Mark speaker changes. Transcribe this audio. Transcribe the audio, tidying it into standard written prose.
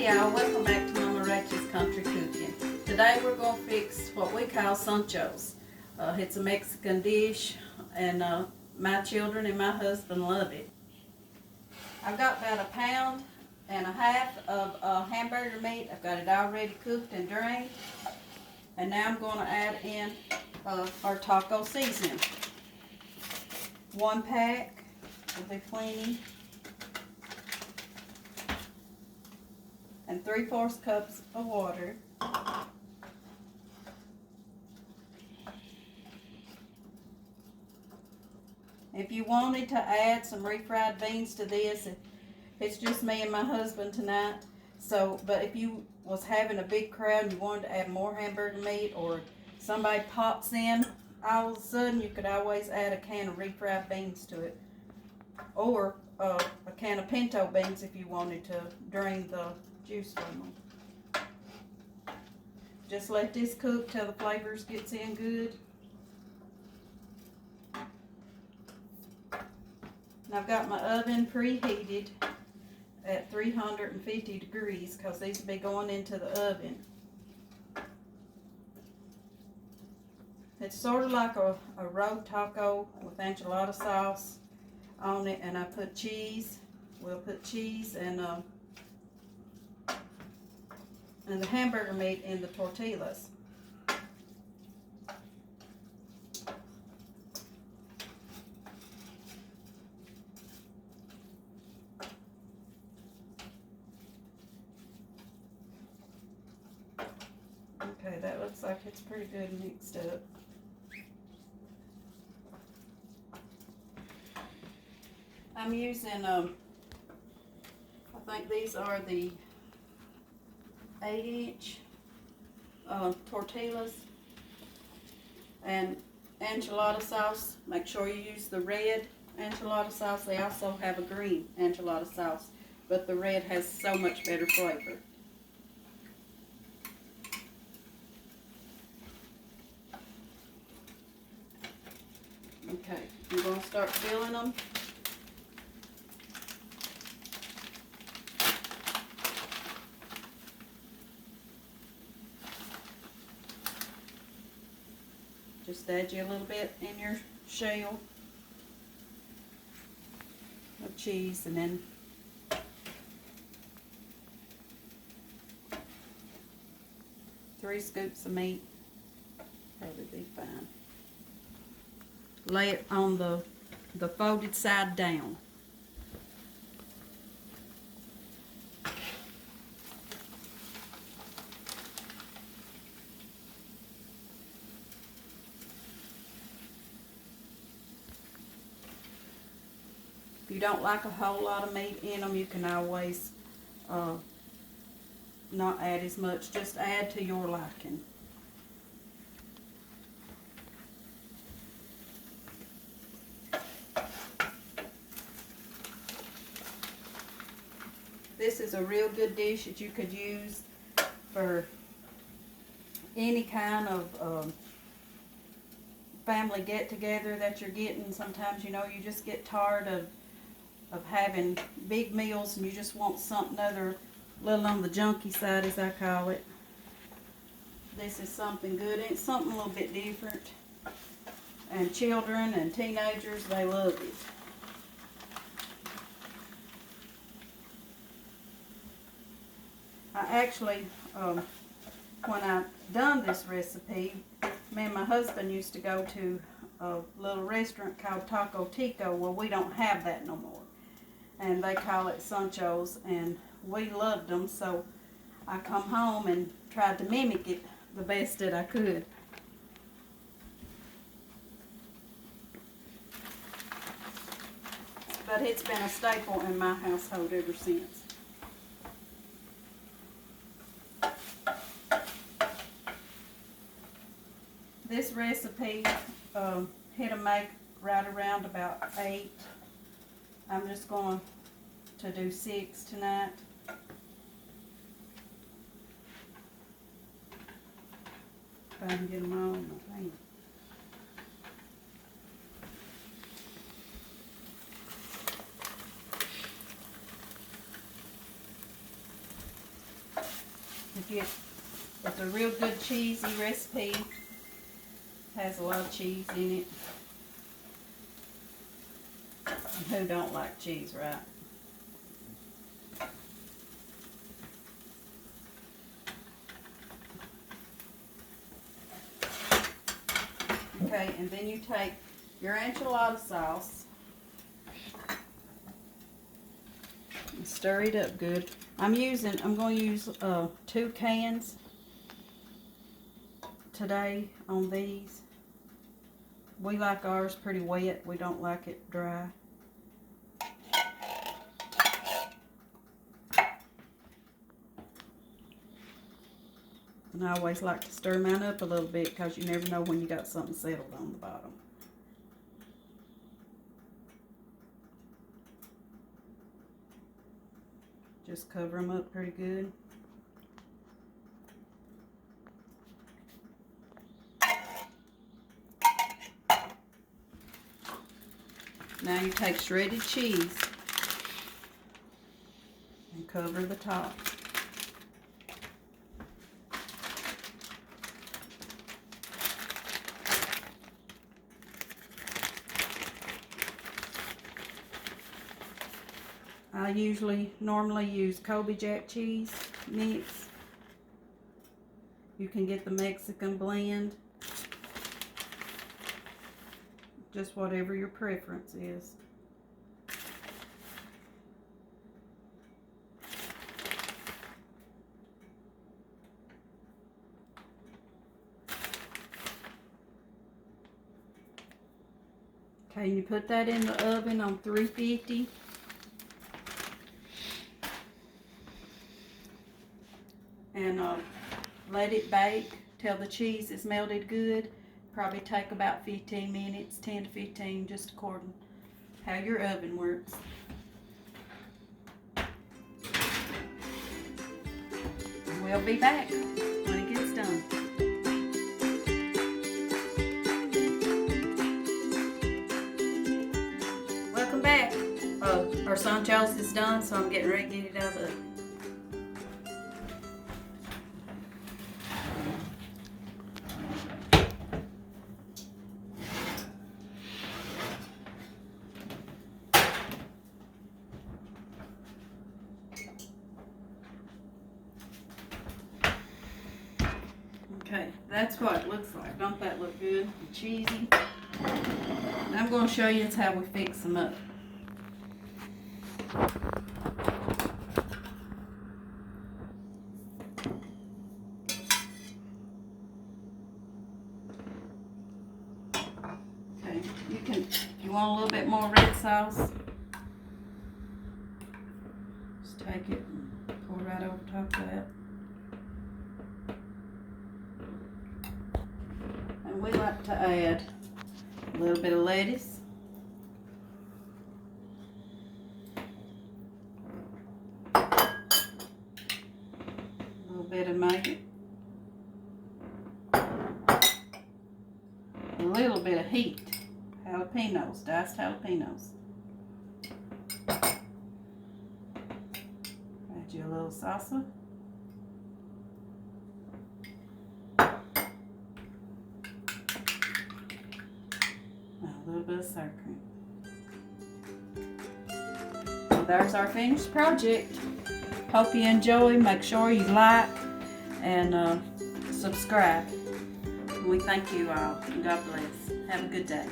Speaker 1: y'all, welcome back to Mama Rachel's Country Cooking. Today we're going to fix what we call Sonchos. It's a Mexican dish and my children and my husband love it. I've got about 1.5 pounds of hamburger meat. I've got it already cooked and drained. And now I'm going to add in our taco seasoning. 1 pack will be plenty. And 3/4 cups of water. If you wanted to add some refried beans to this, it's just me and my husband tonight. So, but if you was having a big crowd and you wanted to add more hamburger meat, or somebody pops in all of a sudden, you could always add a can of refried beans to it, or a can of pinto beans if you wanted to drain the juice from them. Just let this cook till the flavors gets in good. And I've got my oven preheated at 350 degrees because these will be going into the oven. It's sort of like a road taco with enchilada sauce on it, and I put cheese. We'll put cheese and the hamburger meat in the tortillas. Okay, that looks like it's pretty good mixed up. I'm using, I think these are the 8-inch tortillas, and enchilada sauce. Make sure you use the red enchilada sauce. They also have a green enchilada sauce, but the red has so much better flavor. Okay, I'm going to start filling them. Just add you a little bit in your shell of cheese, and then three scoops of meat. Probably be fine. Lay it on the folded side down. If you don't like a whole lot of meat in them, you can always not add as much. Just add to your liking. This is a real good dish that you could use for any kind of family get-together that you're getting. Sometimes, you know, you just get tired of having big meals and you just want something other, little on the junky side, as I call it. This is something good, and it's something a little bit different. And children and teenagers, they love it. I actually, when I done this recipe, me and my husband used to go to a little restaurant called Taco Tico. Well, we don't have that no more, and they call it Sonchos, and we loved them, so I come home and tried to mimic it the best that I could. But it's been a staple in my household ever since. This recipe hit a make right around about 8. I'm just going to do 6 tonight. If I can get them all in my pan. it's a real good cheesy recipe. Has a lot of cheese in it. And who don't like cheese, right? Okay, and then you take your enchilada sauce and stir it up good. I'm going to use 2 cans today on these. We like ours pretty wet. We don't like it dry. And I always like to stir mine up a little bit because you never know when you got something settled on the bottom. Just cover them up pretty good. Now you take shredded cheese and cover the top. I normally use Kobe Jack cheese mix. You can get the Mexican blend. Just whatever your preference is. Okay, you put that in the oven on 350. And let it bake till the cheese is melted good. Probably take about 15 minutes, 10 to 15, just according how your oven works. We'll be back when it gets done. Welcome back. Our Sonchos is done, so I'm getting ready to get it out of the oven. Okay, that's what it looks like. Don't that look good and cheesy? And I'm going to show you how we fix them up. Okay, if you want a little bit more red sauce, just take it and pour right over top of that. We like to add a little bit of lettuce, a little bit of maggot, a little bit of heat, jalapenos, diced jalapenos. Add you a little salsa. A little bit of sour cream. Well, there's our finished project. Hope you enjoy. Make sure you like and subscribe. We thank you all. God bless. Have a good day.